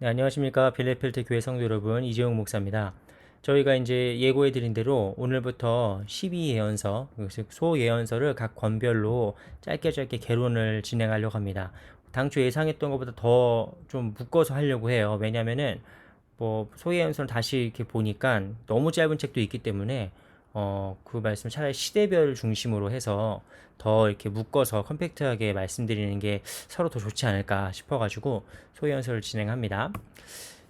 네, 안녕하십니까. 빌레필드 교회 성도 여러분, 이재용 목사입니다. 저희가 이제 예고해드린 대로 오늘부터 12예언서, 즉 소예언서를 각 권별로 짧게 개론을 진행하려고 합니다. 당초 예상했던 것보다 더 좀 묶어서 하려고 해요. 왜냐면은 뭐 소예언서는 다시 이렇게 보니까 너무 짧은 책도 있기 때문에 그 말씀 차라리 시대별 중심으로 해서 더 이렇게 묶어서 컴팩트하게 말씀드리는 게 서로 더 좋지 않을까 싶어가지고 소연설을 진행합니다.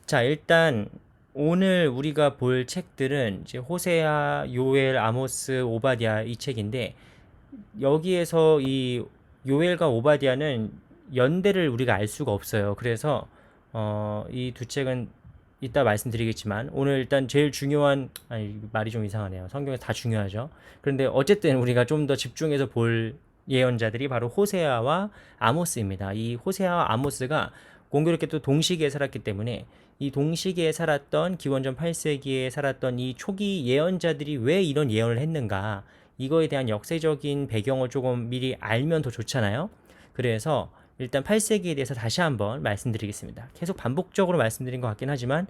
자, 일단 오늘 우리가 볼 책들은 이제 호세아, 요엘, 아모스, 오바디아 이 책인데 여기에서 이 요엘과 오바디아는 연대를 우리가 알 수가 없어요. 그래서 이 두 책은 이따 말씀드리겠지만 오늘 일단 제일 중요한 아니 말이 좀 이상하네요. 성경에 다 중요하죠. 그런데 어쨌든 우리가 좀 더 집중해서 볼 예언자들이 바로 호세아와 아모스입니다. 이 호세아와 아모스가 공교롭게 또 동시기에 살았기 때문에 이 동시기에 살았던 기원전 8세기에 살았던 이 초기 예언자들이 왜 이런 예언을 했는가 이거에 대한 역사적인 배경을 조금 미리 알면 더 좋잖아요. 그래서 일단 8세기에 대해서 다시 한번 말씀드리겠습니다. 계속 반복적으로 말씀드린 것 같긴 하지만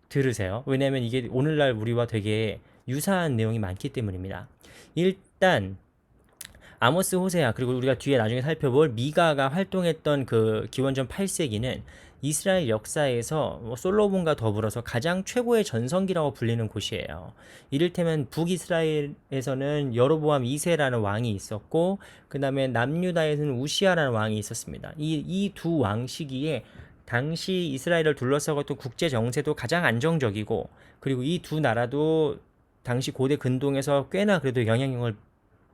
들으세요. 왜냐하면 이게 오늘날 우리와 되게 유사한 내용이 많기 때문입니다. 일단 아모스, 호세아, 그리고 우리가 뒤에 나중에 살펴볼 미가가 활동했던 그 기원전 8세기는 이스라엘 역사에서 솔로몬과 더불어서 가장 최고의 전성기라고 불리는 곳이에요. 이를테면 북이스라엘에서는 여로보암 2세라는 왕이 있었고 그 다음에 남유다에서는 우시아라는 왕이 있었습니다. 이 두 왕 시기에 당시 이스라엘을 둘러싸고 있던 국제 정세도 가장 안정적이고 그리고 이 두 나라도 당시 고대 근동에서 꽤나 그래도 영향력을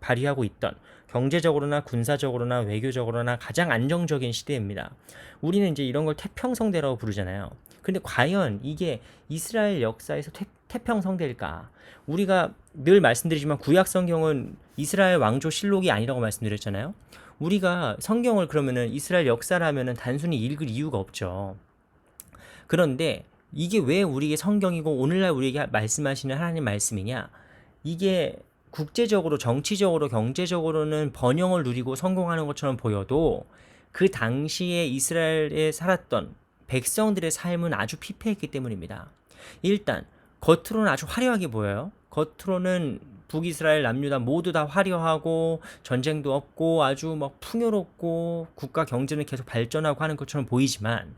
발휘하고 있던 경제적으로나 군사적으로나 외교적으로나 가장 안정적인 시대입니다. 우리는 이제 이런 걸 태평성대라고 부르잖아요. 근데 과연 이게 이스라엘 역사에서 태평성대일까? 우리가 늘 말씀드리지만 구약 성경은 이스라엘 왕조 실록이 아니라고 말씀드렸잖아요. 우리가 성경을 그러면은 이스라엘 역사라면은 단순히 읽을 이유가 없죠. 그런데 이게 왜 우리에게 성경이고 오늘날 우리에게 말씀하시는 하나님 말씀이냐? 이게 국제적으로, 정치적으로, 경제적으로는 번영을 누리고 성공하는 것처럼 보여도 그 당시에 이스라엘에 살았던 백성들의 삶은 아주 피폐했기 때문입니다. 일단 겉으로는 아주 화려하게 보여요. 겉으로는 북이스라엘 남유다 모두 다 화려하고 전쟁도 없고 아주 막 풍요롭고 국가 경제는 계속 발전하고 하는 것처럼 보이지만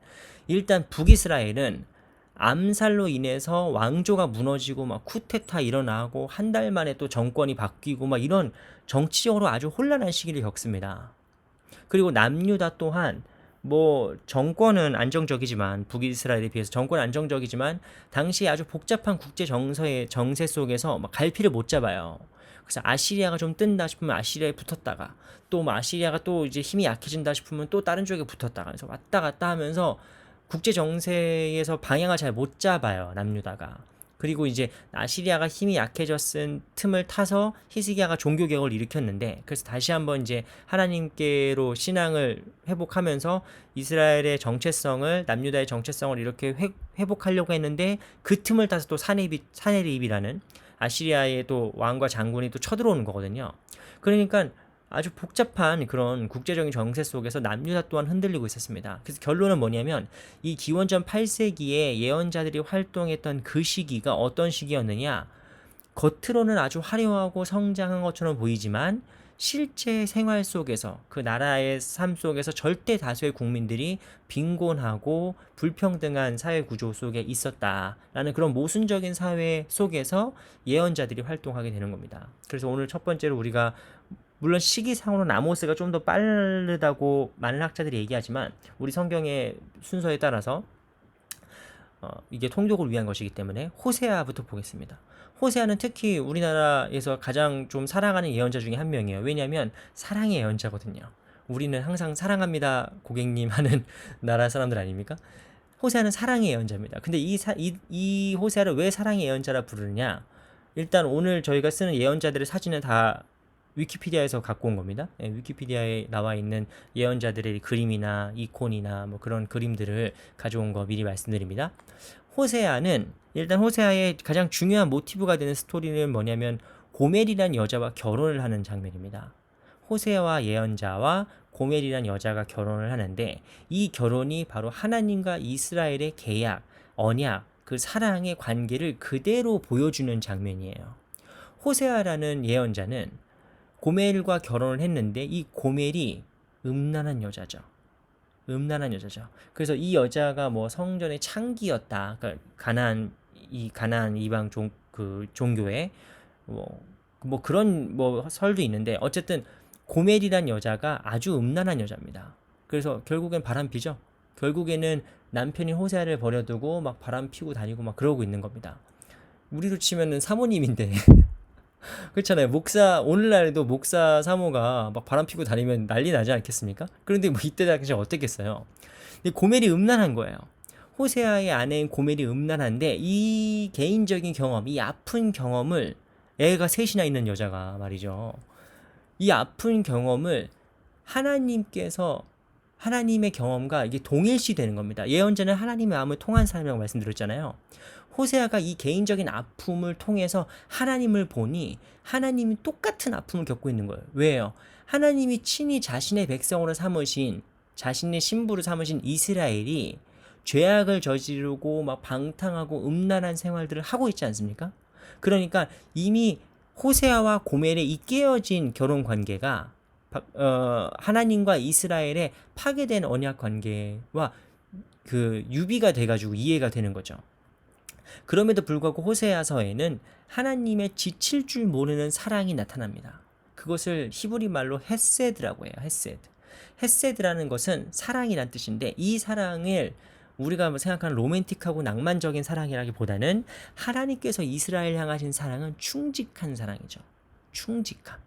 일단 북이스라엘은 암살로 인해서 왕조가 무너지고 막 쿠데타 일어나고 한 달 만에 또 정권이 바뀌고 막 이런 정치적으로 아주 혼란한 시기를 겪습니다. 그리고 남유다 또한 뭐 정권은 안정적이지만 북이스라엘에 비해서 정권은 안정적이지만 당시에 아주 복잡한 국제 정세 속에서 막 갈피를 못 잡아요. 그래서 아시리아가 좀 뜬다 싶으면 아시리아에 붙었다가 또 뭐 아시리아가 또 이제 힘이 약해진다 싶으면 또 다른 쪽에 붙었다가 그래서 왔다 갔다 하면서 국제 정세에서 방향을 잘 못 잡아요. 남유다가. 그리고 이제 아시리아가 힘이 약해졌은 틈을 타서 히스기야가 종교개혁을 일으켰는데 그래서 다시 한번 이제 하나님께로 신앙을 회복하면서 이스라엘의 정체성을 남유다의 정체성을 이렇게 회복하려고 했는데 그 틈을 타서 또 사네립이라는 아시리아의 또 왕과 장군이 또 쳐들어오는 거거든요. 그러니까 아주 복잡한 그런 국제적인 정세 속에서 남유다 또한 흔들리고 있었습니다. 그래서 결론은 뭐냐면 이 기원전 8세기에 예언자들이 활동했던 그 시기가 어떤 시기였느냐? 겉으로는 아주 화려하고 성장한 것처럼 보이지만 실제 생활 속에서 그 나라의 삶 속에서 절대 다수의 국민들이 빈곤하고 불평등한 사회 구조 속에 있었다라는 그런 모순적인 사회 속에서 예언자들이 활동하게 되는 겁니다. 그래서 오늘 첫 번째로 우리가 물론 시기상으로는 아모스가 좀 더 빠르다고 많은 학자들이 얘기하지만 우리 성경의 순서에 따라서 이게 통독을 위한 것이기 때문에 호세아부터 보겠습니다. 호세아는 특히 우리나라에서 가장 좀 사랑하는 예언자 중에 한 명이에요. 왜냐하면 사랑의 예언자거든요. 우리는 항상 사랑합니다 고객님 하는 나라 사람들 아닙니까? 호세아는 사랑의 예언자입니다. 근데 이 호세아를 왜 사랑의 예언자라 부르느냐? 일단 오늘 저희가 쓰는 예언자들의 사진은 다 위키피디아에서 갖고 온 겁니다. 예, 위키피디아에 나와 있는 예언자들의 그림이나 이콘이나 뭐 그런 그림들을 가져온 거 미리 말씀드립니다. 호세아는 일단 호세아의 가장 중요한 모티브가 되는 스토리는 뭐냐면 고멜이라는 여자와 결혼을 하는 장면입니다. 호세아와 예언자와 고멜이란 여자가 결혼을 하는데, 이 결혼이 바로 하나님과 이스라엘의 계약, 언약, 그 사랑의 관계를 그대로 보여주는 장면이에요. 호세아라는 예언자는 고멜과 결혼을 했는데, 이 고멜이 음란한 여자죠. 음란한 여자죠. 그래서 이 여자가 뭐 성전의 창기였다. 그러니까 가나안 이방 종교의 뭐 그런 뭐 설도 있는데, 어쨌든 고멜이란 여자가 아주 음란한 여자입니다. 그래서 결국엔 바람피죠. 결국에는 남편이 호세아를 버려두고 막 바람 피고 다니고 막 그러고 있는 겁니다. 우리로 치면은 사모님인데 그렇잖아요. 오늘날에도 목사 사모가 막 바람 피고 다니면 난리 나지 않겠습니까? 그런데 뭐 이때 당시 어땠겠어요? 근데 고멜이 음란한 거예요. 호세아의 아내인 고멜이 음란한데, 이 개인적인 경험, 이 아픈 경험을, 애가 셋이나 있는 여자가 말이죠. 이 아픈 경험을 하나님께서, 하나님의 경험과 이게 동일시 되는 겁니다. 예언자는 하나님의 마음을 통한 사람이라고 말씀드렸잖아요. 호세아가 이 개인적인 아픔을 통해서 하나님을 보니 하나님이 똑같은 아픔을 겪고 있는 거예요. 왜요? 하나님이 친히 자신의 백성으로 삼으신, 자신의 신부로 삼으신 이스라엘이 죄악을 저지르고 막 방탕하고 음란한 생활들을 하고 있지 않습니까? 그러니까 이미 호세아와 고멜의 이 깨어진 결혼 관계가 하나님과 이스라엘의 파괴된 언약 관계와 그 유비가 돼가지고 이해가 되는 거죠. 그럼에도 불구하고 호세아서에는 하나님의 지칠 줄 모르는 사랑이 나타납니다. 그것을 히브리 말로 헤세드라고 해요. 헤세드. 헤세드라는 것은 사랑이란 뜻인데, 이 사랑을 우리가 생각하는 로맨틱하고 낭만적인 사랑이라기보다는 하나님께서 이스라엘 향하신 사랑은 충직한 사랑이죠. 충직함.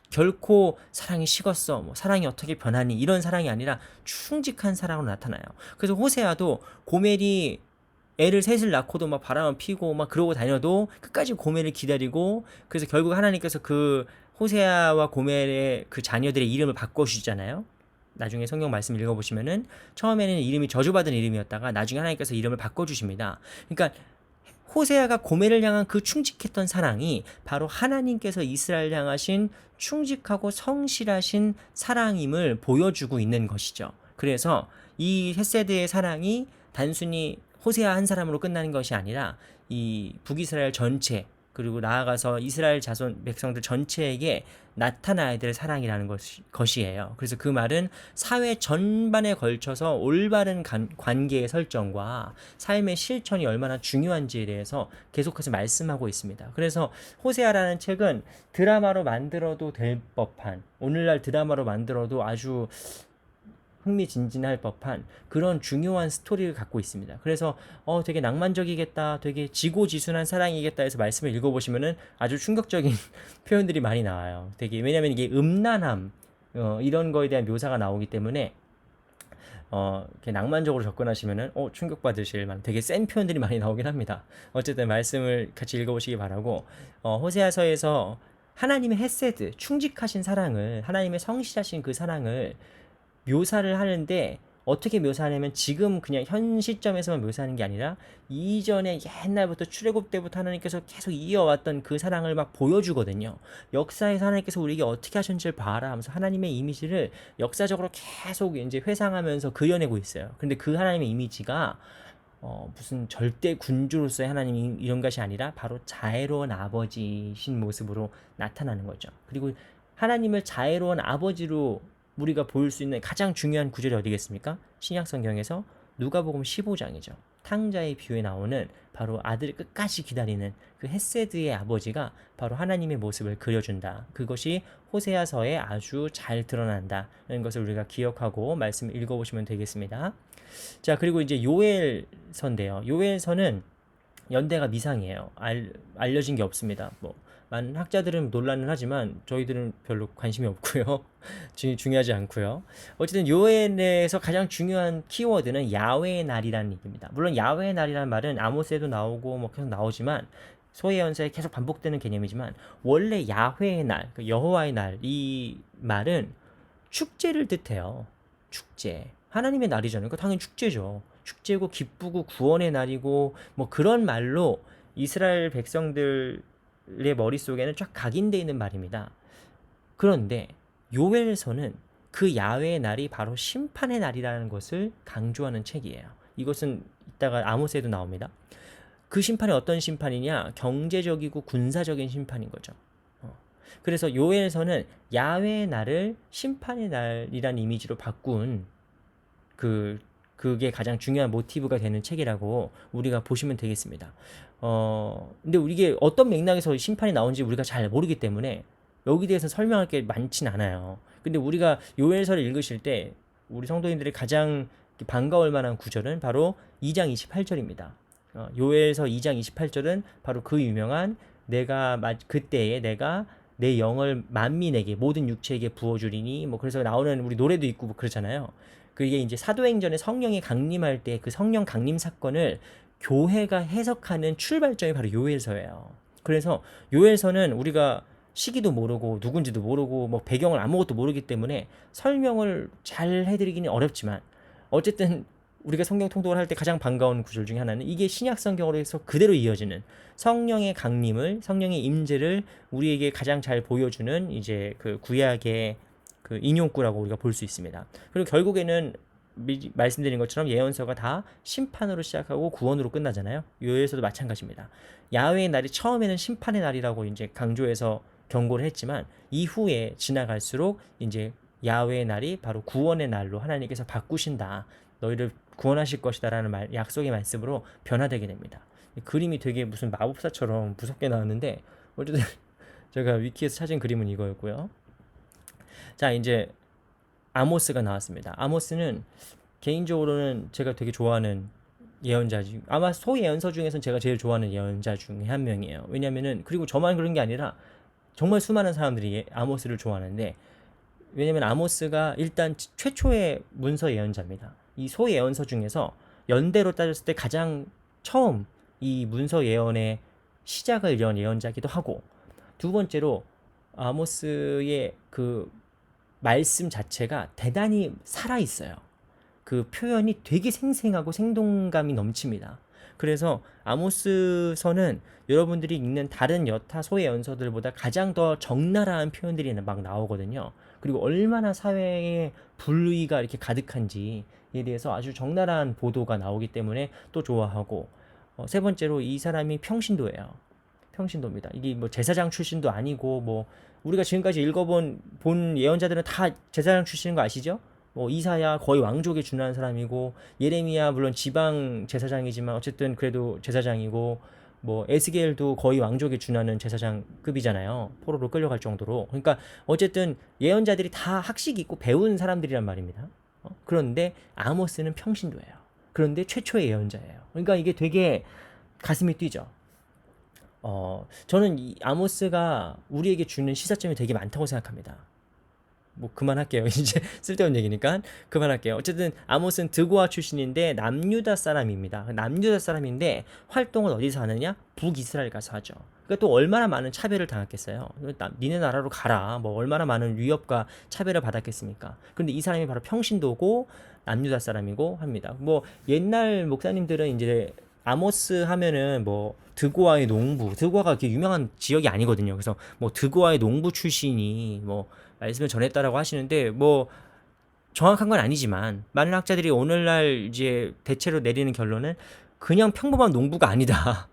결코 사랑이 식었어, 뭐 사랑이 어떻게 변하니, 이런 사랑이 아니라 충직한 사랑으로 나타나요. 그래서 호세아도 고멜이 애를 셋을 낳고도 막 바람을 피고 막 그러고 다녀도 끝까지 고멜을 기다리고, 그래서 결국 하나님께서 그 호세아와 고멜의 그 자녀들의 이름을 바꿔주시잖아요. 나중에 성경 말씀 읽어보시면은 처음에는 이름이 저주받은 이름이었다가 나중에 하나님께서 이름을 바꿔주십니다. 그러니까 호세아가 고멜을 향한 그 충직했던 사랑이 바로 하나님께서 이스라엘 향하신 충직하고 성실하신 사랑임을 보여주고 있는 것이죠. 그래서 이 헤세드의 사랑이 단순히 호세아 한 사람으로 끝나는 것이 아니라 이 북이스라엘 전체, 그리고 나아가서 이스라엘 자손 백성들 전체에게 나타나야 될 사랑이라는 것이에요. 그래서 그 말은 사회 전반에 걸쳐서 올바른 관계의 설정과 삶의 실천이 얼마나 중요한지에 대해서 계속해서 말씀하고 있습니다. 그래서 호세아라는 책은 드라마로 만들어도 될 법한, 오늘날 드라마로 만들어도 아주 흥미진진할 법한 그런 중요한 스토리를 갖고 있습니다. 그래서 되게 낭만적이겠다, 되게 지고지순한 사랑이겠다 해서 말씀을 읽어보시면은 아주 충격적인 표현들이 많이 나와요. 왜냐면 이게 음란함, 이런 거에 대한 묘사가 나오기 때문에 이렇게 낭만적으로 접근하시면은 충격받으실 만한 되게 센 표현들이 많이 나오긴 합니다. 어쨌든 말씀을 같이 읽어보시기 바라고, 호세아서에서 하나님의 헤세드, 충직하신 사랑을, 하나님의 성실하신 그 사랑을 묘사를 하는데, 어떻게 묘사하냐면 지금 그냥 현 시점에서만 묘사하는 게 아니라 이전에 옛날부터 출애굽 때부터 하나님께서 계속 이어왔던 그 사랑을 막 보여주거든요. 역사에서 하나님께서 우리에게 어떻게 하셨는지를 봐라 하면서 하나님의 이미지를 역사적으로 계속 이제 회상하면서 그려내고 있어요. 근데 그 하나님의 이미지가 무슨 절대 군주로서의 하나님 이런 것이 아니라 바로 자애로운 아버지신 모습으로 나타나는 거죠. 그리고 하나님을 자애로운 아버지로 우리가 볼 수 있는 가장 중요한 구절이 어디겠습니까? 신약 성경에서 누가복음 15장이죠. 탕자의 비유에 나오는 바로 아들을 끝까지 기다리는 그 헤세드의 아버지가 바로 하나님의 모습을 그려준다. 그것이 호세아서에 아주 잘 드러난다는 것을 우리가 기억하고 말씀 읽어보시면 되겠습니다. 자, 그리고 이제 요엘서인데요. 요엘서는 연대가 미상이에요. 알려진 게 없습니다. 많은 학자들은 논란을 하지만 저희들은 별로 관심이 없고요. 중요하지 않고요. 어쨌든 요엘에서 가장 중요한 키워드는 야훼의 날이라는 얘기입니다. 물론 야훼의 날이라는 말은 아모스에도 나오고 뭐 계속 나오지만, 소예언서에 계속 반복되는 개념이지만, 원래 야훼의 날, 여호와의 날, 이 말은 축제를 뜻해요. 축제. 하나님의 날이잖아요. 그러니까 당연히 축제죠. 축제고 기쁘고 구원의 날이고 뭐 그런 말로 이스라엘 백성들의 머릿속에는 쫙 각인되어 있는 말입니다. 그런데 요엘서는 그 야훼의 날이 바로 심판의 날이라는 것을 강조하는 책이에요. 이것은 이따가 아모스에도 나옵니다. 그 심판이 어떤 심판이냐? 경제적이고 군사적인 심판인 거죠. 그래서 요엘서는 야훼의 날을 심판의 날이라는 이미지로 바꾼 그게 가장 중요한 모티브가 되는 책이라고 우리가 보시면 되겠습니다. 근데 이게 어떤 맥락에서 심판이 나온지 우리가 잘 모르기 때문에 여기 대해서 설명할 게 많진 않아요. 근데 우리가 요엘서를 읽으실 때 우리 성도님들이 가장 반가울 만한 구절은 바로 2장 28절입니다. 요엘서 2장 28절은 바로 그 유명한 그때에 내가 내 영을 만민에게 모든 육체에게 부어주리니 뭐 그래서 나오는 우리 노래도 있고 뭐 그러잖아요. 그게 이제 사도행전에 성령이 강림할 때 그 성령 강림 사건을 교회가 해석하는 출발점이 바로 요엘서예요. 그래서 요엘서는 우리가 시기도 모르고 누군지도 모르고 뭐 배경을 아무것도 모르기 때문에 설명을 잘 해드리기는 어렵지만 어쨌든 우리가 성경 통독을 할 때 가장 반가운 구절 중에 하나는 이게 신약 성경으로 해서 그대로 이어지는 성령의 강림을, 성령의 임재를 우리에게 가장 잘 보여주는 이제 그 구약의 그 인용구라고 우리가 볼 수 있습니다. 그리고 결국에는 말씀드린 것처럼 예언서가 다 심판으로 시작하고 구원으로 끝나잖아요. 요엘서도 마찬가지입니다. 야훼의 날이 처음에는 심판의 날이라고 이제 강조해서 경고를 했지만 이후에 지나갈수록 이제 야훼의 날이 바로 구원의 날로 하나님께서 바꾸신다. 너희를 구원하실 것이다라는 약속의 말씀으로 변화되게 됩니다. 그림이 되게 무슨 마법사처럼 무섭게 나왔는데 어쨌든 제가 위키에서 찾은 그림은 이거였고요. 자, 이제 아모스가 나왔습니다. 아모스는 개인적으로는 제가 되게 좋아하는 예언자지. 아마 소예언서 중에서는 제가 제일 좋아하는 예언자 중에 한 명이에요. 왜냐면은 그리고 저만 그런 게 아니라 정말 수많은 사람들이 아모스를 좋아하는데 왜냐면 아모스가 일단 최초의 문서 예언자입니다. 이 소예언서 중에서 연대로 따졌을 때 가장 처음 이 문서 예언의 시작을 연 예언자기도 하고 두 번째로 아모스의 그 말씀 자체가 대단히 살아있어요. 그 표현이 되게 생생하고 생동감이 넘칩니다. 그래서 아모스서는 여러분들이 읽는 다른 여타 소예언서들보다 가장 더 적나라한 표현들이 막 나오거든요. 그리고 얼마나 사회의 불의가 이렇게 가득한지에 대해서 아주 적나라한 보도가 나오기 때문에 또 좋아하고 세 번째로 이 사람이 평신도예요. 평신도입니다. 이게 뭐 제사장 출신도 아니고 뭐 우리가 지금까지 본 예언자들은 다 제사장 출신인 거 아시죠? 뭐 이사야 거의 왕족에 준하는 사람이고 예레미야 물론 지방 제사장이지만 어쨌든 그래도 제사장이고 뭐 에스겔도 거의 왕족에 준하는 제사장급이잖아요. 포로로 끌려갈 정도로. 그러니까 어쨌든 예언자들이 다 학식이 있고 배운 사람들이란 말입니다. 그런데 아모스는 평신도예요. 그런데 최초의 예언자예요. 그러니까 이게 되게 가슴이 뛰죠. 저는 이 아모스가 우리에게 주는 시사점이 되게 많다고 생각합니다. 뭐 그만할게요. 이제 쓸데없는 얘기니까 그만할게요. 어쨌든 아모스는 드고아 출신인데 남유다 사람입니다. 남유다 사람인데 활동을 어디서 하느냐? 북이스라엘 가서 하죠. 그러니까 또 얼마나 많은 차별을 당했겠어요. 니네 나라로 가라. 뭐 얼마나 많은 위협과 차별을 받았겠습니까? 그런데 이 사람이 바로 평신도고 남유다 사람이고 합니다. 뭐 옛날 목사님들은 이제 아모스 하면은 뭐 드고아의 농부, 드고아가 그렇게 유명한 지역이 아니거든요. 그래서 뭐 드고아의 농부 출신이 뭐 말씀을 전했다라고 하시는데 뭐 정확한 건 아니지만 많은 학자들이 오늘날 이제 대체로 내리는 결론은 그냥 평범한 농부가 아니다.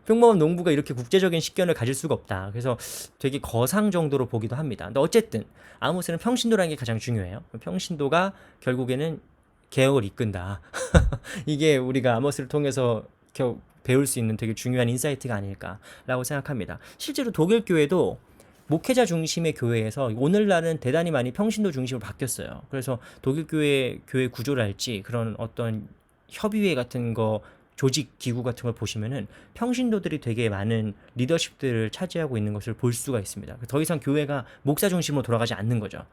평범한 농부가 이렇게 국제적인 식견을 가질 수가 없다. 그래서 되게 거상 정도로 보기도 합니다. 근데 어쨌든 아모스는 평신도라는 게 가장 중요해요. 평신도가 결국에는 개혁을 이끈다. 이게 우리가 아모스를 통해서 배울 수 있는 되게 중요한 인사이트가 아닐까라고 생각합니다. 실제로 독일 교회도 목회자 중심의 교회에서 오늘날은 대단히 많이 평신도 중심으로 바뀌었어요. 그래서 독일 교회 구조랄지 그런 어떤 협의회 같은 거 조직 기구 같은 걸 보시면은 평신도들이 되게 많은 리더십들을 차지하고 있는 것을 볼 수가 있습니다. 더 이상 교회가 목사 중심으로 돌아가지 않는 거죠.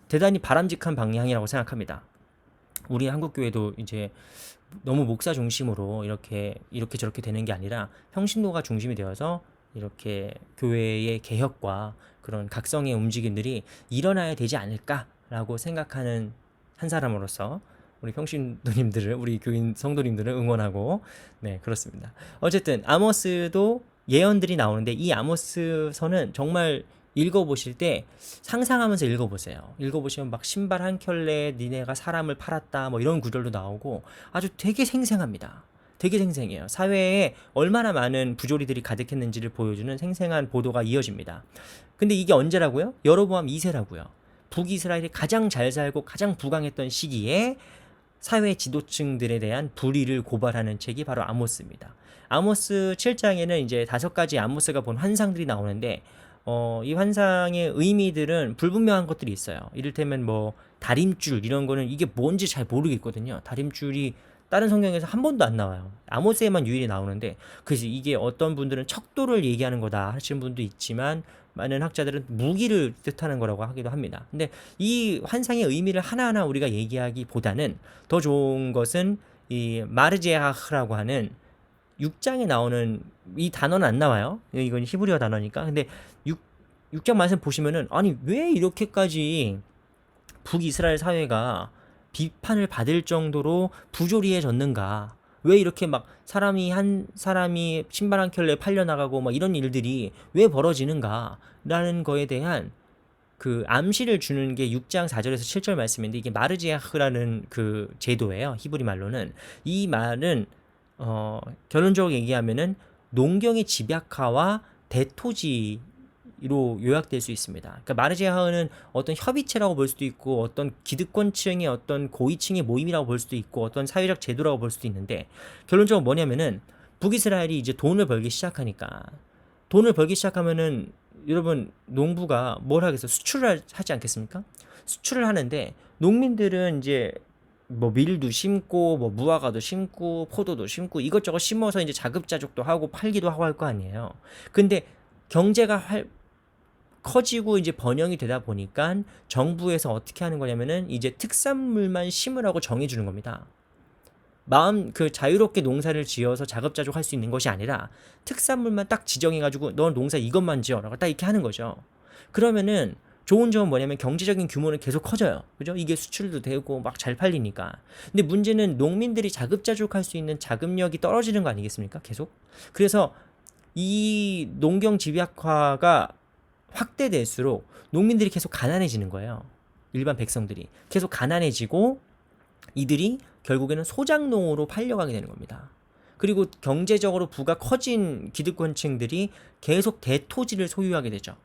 대단히 바람직한 방향이라고 생각합니다. 우리 한국 교회도 이제 너무 목사 중심으로 이렇게 저렇게 되는 게 아니라 평신도가 중심이 되어서 이렇게 교회의 개혁과 그런 각성의 움직임들이 일어나야 되지 않을까라고 생각하는 한 사람으로서 우리 평신도님들을 우리 교인 성도님들을 응원하고 네 그렇습니다. 어쨌든 아모스도 예언들이 나오는데 이 아모스서는 정말 읽어보실 때 상상하면서 읽어보세요. 읽어보시면 막 신발 한 켤레 니네가 사람을 팔았다 뭐 이런 구절도 나오고 아주 되게 생생합니다. 되게 생생해요. 사회에 얼마나 많은 부조리들이 가득했는지를 보여주는 생생한 보도가 이어집니다. 근데 이게 언제라고요? 여로보암 2세라고요. 북이스라엘이 가장 잘 살고 가장 부강했던 시기에 사회 지도층들에 대한 불의를 고발하는 책이 바로 아모스입니다. 아모스 7장에는 이제 5가지 아모스가 본 환상들이 나오는데 이 환상의 의미들은 불분명한 것들이 있어요. 이를테면 뭐 다림줄 이런 거는 이게 뭔지 잘 모르겠거든요. 다림줄이 다른 성경에서 한 번도 안 나와요. 아모스에만 유일히 나오는데 그래서 이게 어떤 분들은 척도를 얘기하는 거다 하시는 분도 있지만 많은 학자들은 무기를 뜻하는 거라고 하기도 합니다. 근데 이 환상의 의미를 하나하나 우리가 얘기하기보다는 더 좋은 것은 이 마르제아흐라고 하는 6장에 나오는 이 단어는 안 나와요. 이건 히브리어 단어니까. 근데 6장 말씀 보시면은 아니 왜 이렇게까지 북이스라엘 사회가 비판을 받을 정도로 부조리해졌는가? 왜 이렇게 막 한 사람이 신발 한 켤레 팔려 나가고 막 이런 일들이 왜 벌어지는가라는 거에 대한 그 암시를 주는 게 6장 4절에서 7절 말씀인데 이게 마르지아흐라는 그 제도예요. 히브리 말로는 이 말은 결론적으로 얘기하면은 농경의 집약화와 대토지로 요약될 수 있습니다. 그러니까 마르제하은 어떤 협의체라고 볼 수도 있고 어떤 기득권층의 어떤 고위층의 모임이라고 볼 수도 있고 어떤 사회적 제도라고 볼 수도 있는데 결론적으로 뭐냐면은 북이스라엘이 이제 돈을 벌기 시작하니까 돈을 벌기 시작하면은 여러분 농부가 뭘 하겠어? 수출을 하지 않겠습니까? 수출을 하는데 농민들은 이제 뭐 밀도 심고 뭐 무화과도 심고 포도도 심고 이것저것 심어서 이제 자급자족도 하고 팔기도 하고 할 거 아니에요. 근데 경제가 커지고 이제 번영이 되다 보니까 정부에서 어떻게 하는 거냐면은 이제 특산물만 심으라고 정해주는 겁니다. 마음 그 자유롭게 농사를 지어서 자급자족 할 수 있는 것이 아니라 특산물만 딱 지정해가지고 넌 농사 이것만 지어라고 딱 이렇게 하는 거죠. 그러면은 좋은 점은 뭐냐면 경제적인 규모는 계속 커져요. 그죠? 이게 수출도 되고 막 잘 팔리니까. 근데 문제는 농민들이 자급자족할 수 있는 자금력이 떨어지는 거 아니겠습니까? 계속. 그래서 이 농경 집약화가 확대될수록 농민들이 계속 가난해지는 거예요. 일반 백성들이 계속 가난해지고 이들이 결국에는 소작농으로 팔려가게 되는 겁니다. 그리고 경제적으로 부가 커진 기득권층들이 계속 대토지를 소유하게 되죠.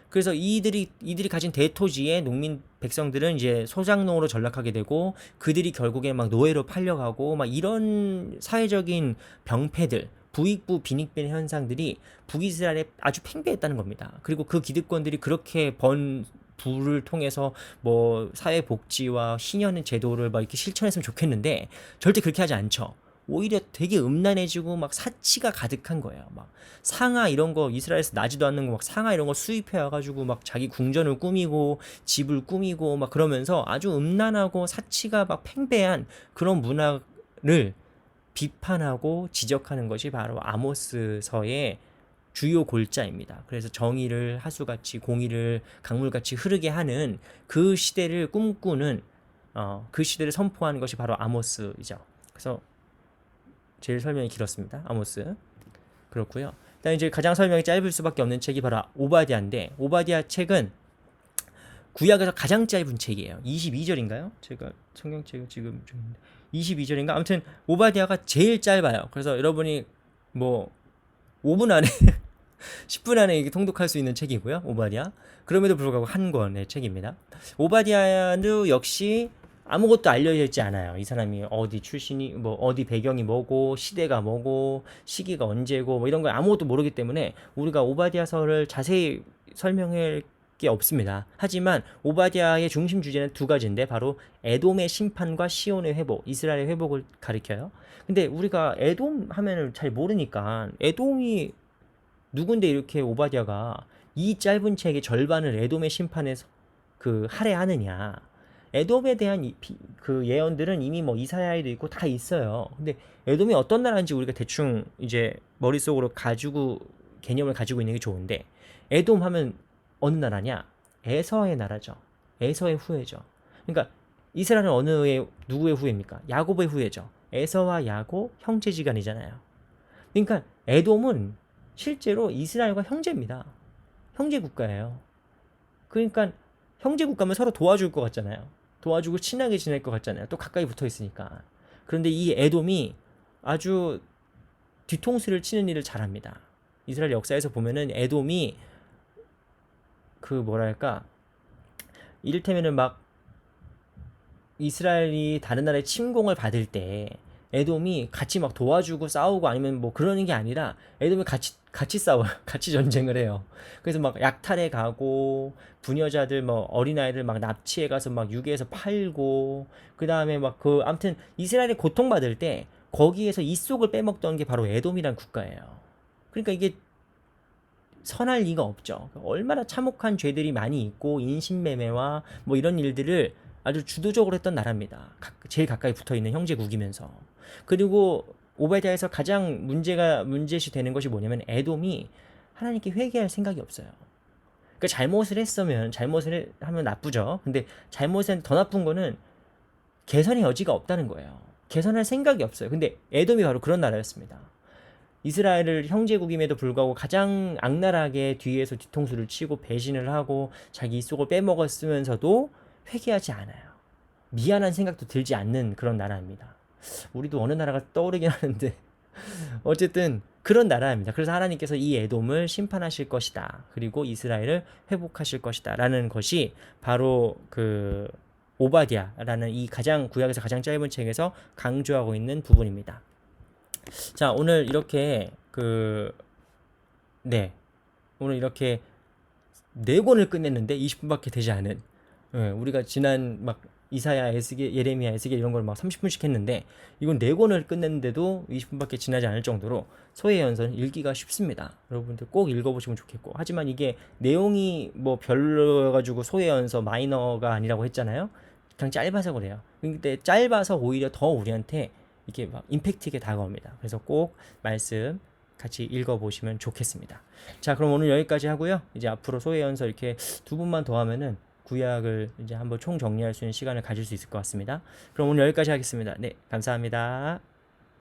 그래서 이들이 가진 대토지에 농민 백성들은 이제 소작농으로 전락하게 되고 그들이 결국에 막 노예로 팔려가고 막 이런 사회적인 병폐들 부익부 빈익빈 현상들이 북이스라엘에 아주 팽배했다는 겁니다. 그리고 그 기득권들이 그렇게 번 부를 통해서 뭐 사회복지와 희년 제도를 막 이렇게 실천했으면 좋겠는데 절대 그렇게 하지 않죠. 오히려 되게 음란해지고 막 사치가 가득한 거예요. 막 상아 이런 거 이스라엘에서 나지도 않는 거 막 상아 이런 거 수입해 와가지고 막 자기 궁전을 꾸미고 집을 꾸미고 막 그러면서 아주 음란하고 사치가 막 팽배한 그런 문화를 비판하고 지적하는 것이 바로 아모스서의 주요 골자입니다. 그래서 정의를 하수같이 공의를 강물같이 흐르게 하는 그 시대를 꿈꾸는 그 시대를 선포하는 것이 바로 아모스이죠. 그래서 제일 설명이 길었습니다. 아모스. 그렇고요. 일단 이제 가장 설명이 짧을 수밖에 없는 책이 바로 오바댜인데 오바댜 책은 구약에서 가장 짧은 책이에요. 22절인가요? 제가 성경책을 지금 좀 22절인가? 아무튼 오바댜가 제일 짧아요. 그래서 여러분이 뭐 5분 안에 10분 안에 이게 통독할 수 있는 책이고요. 오바댜. 그럼에도 불구하고 한 권의 책입니다. 오바댜도 역시 아무것도 알려져 있지 않아요. 이 사람이 어디 출신이 뭐 어디 배경이 뭐고 시대가 뭐고 시기가 언제고 뭐 이런 거 아무것도 모르기 때문에 우리가 오바댜서를 자세히 설명할 게 없습니다. 하지만 오바댜의 중심 주제는 두 가지인데 바로 에돔의 심판과 시온의 회복, 이스라엘의 회복을 가리켜요. 근데 우리가 에돔 하면은 잘 모르니까 에돔이 누군데 이렇게 오바댜가 이 짧은 책의 절반을 에돔의 심판에 그 할애하느냐. 에돔에 대한 그 예언들은 이미 뭐 이사야에도 있고 다 있어요. 근데 에돔이 어떤 나라인지 우리가 대충 이제 머릿속으로 가지고 개념을 가지고 있는 게 좋은데 에돔 하면 어느 나라냐? 에서의 나라죠. 에서의 후예죠. 그러니까 이스라엘은 누구의 후예입니까? 야곱의 후예죠. 에서와 야곱 형제지간이잖아요. 그러니까 에돔은 실제로 이스라엘과 형제입니다. 형제 국가예요. 그러니까 형제 국가면 서로 도와줄 것 같잖아요. 도와주고 친하게 지낼 것 같잖아요. 또 가까이 붙어 있으니까. 그런데 이 에돔이 아주 뒤통수를 치는 일을 잘합니다. 이스라엘 역사에서 보면은 에돔이 그 뭐랄까, 이를테면은 막 이스라엘이 다른 나라의 침공을 받을 때 에돔이 같이 막 도와주고 싸우고 아니면 뭐 그러는 게 아니라 에돔이 같이 싸워요. 같이 전쟁을 해요. 그래서 막 약탈해 가고 부녀자들 뭐 어린아이들 막 납치해 가서 막 유괴해서 팔고, 그다음에 막 그 아무튼 이스라엘이 고통받을 때 거기에서 이속을 빼먹던 게 바로 에돔이란 국가예요. 그러니까 이게 선할 리가 없죠. 얼마나 참혹한 죄들이 많이 있고 인신매매와 뭐 이런 일들을 아주 주도적으로 했던 나라입니다. 제일 가까이 붙어 있는 형제국이면서. 그리고 오바댜에서 가장 문제시 되는 것이 뭐냐면 에돔이 하나님께 회개할 생각이 없어요. 그러니까 잘못을 하면 나쁘죠. 근데 잘못은 더 나쁜 거는 개선의 여지가 없다는 거예요. 개선할 생각이 없어요. 근데 에돔이 바로 그런 나라였습니다. 이스라엘을 형제국임에도 불구하고 가장 악랄하게 뒤에서 뒤통수를 치고 배신을 하고 자기 이속을 빼먹었으면서도 회개하지 않아요. 미안한 생각도 들지 않는 그런 나라입니다. 우리도 어느 나라가 떠오르긴 하는데 어쨌든 그런 나라입니다. 그래서 하나님께서 이 에돔을 심판하실 것이다. 그리고 이스라엘을 회복하실 것이다. 라는 것이 바로 그 오바댜라는 이 구약에서 가장 짧은 책에서 강조하고 있는 부분입니다. 자, 오늘 이렇게 네 권을 끝냈는데 20분밖에 되지 않은, 우리가 지난 막 이사야, 에스겔, 예레미야, 에스겔 이런 걸 막 30분씩 했는데 이건 네 권을 끝냈는데도 20분밖에 지나지 않을 정도로 소해연서는 읽기가 쉽습니다. 여러분들 꼭 읽어보시면 좋겠고, 하지만 이게 내용이 뭐 별로여가지고 소해연서 마이너가 아니라고 했잖아요. 그냥 짧아서 그래요. 근데 짧아서 오히려 더 우리한테 이게 막 임팩트 있게 다가옵니다. 그래서 꼭 말씀 같이 읽어보시면 좋겠습니다. 자, 그럼 오늘 여기까지 하고요. 이제 앞으로 소해연서 이렇게 두 분만 더 하면은 구약을 이제 한번 총 정리할 수 있는 시간을 가질 수 있을 것 같습니다. 그럼 오늘 여기까지 하겠습니다. 네, 감사합니다.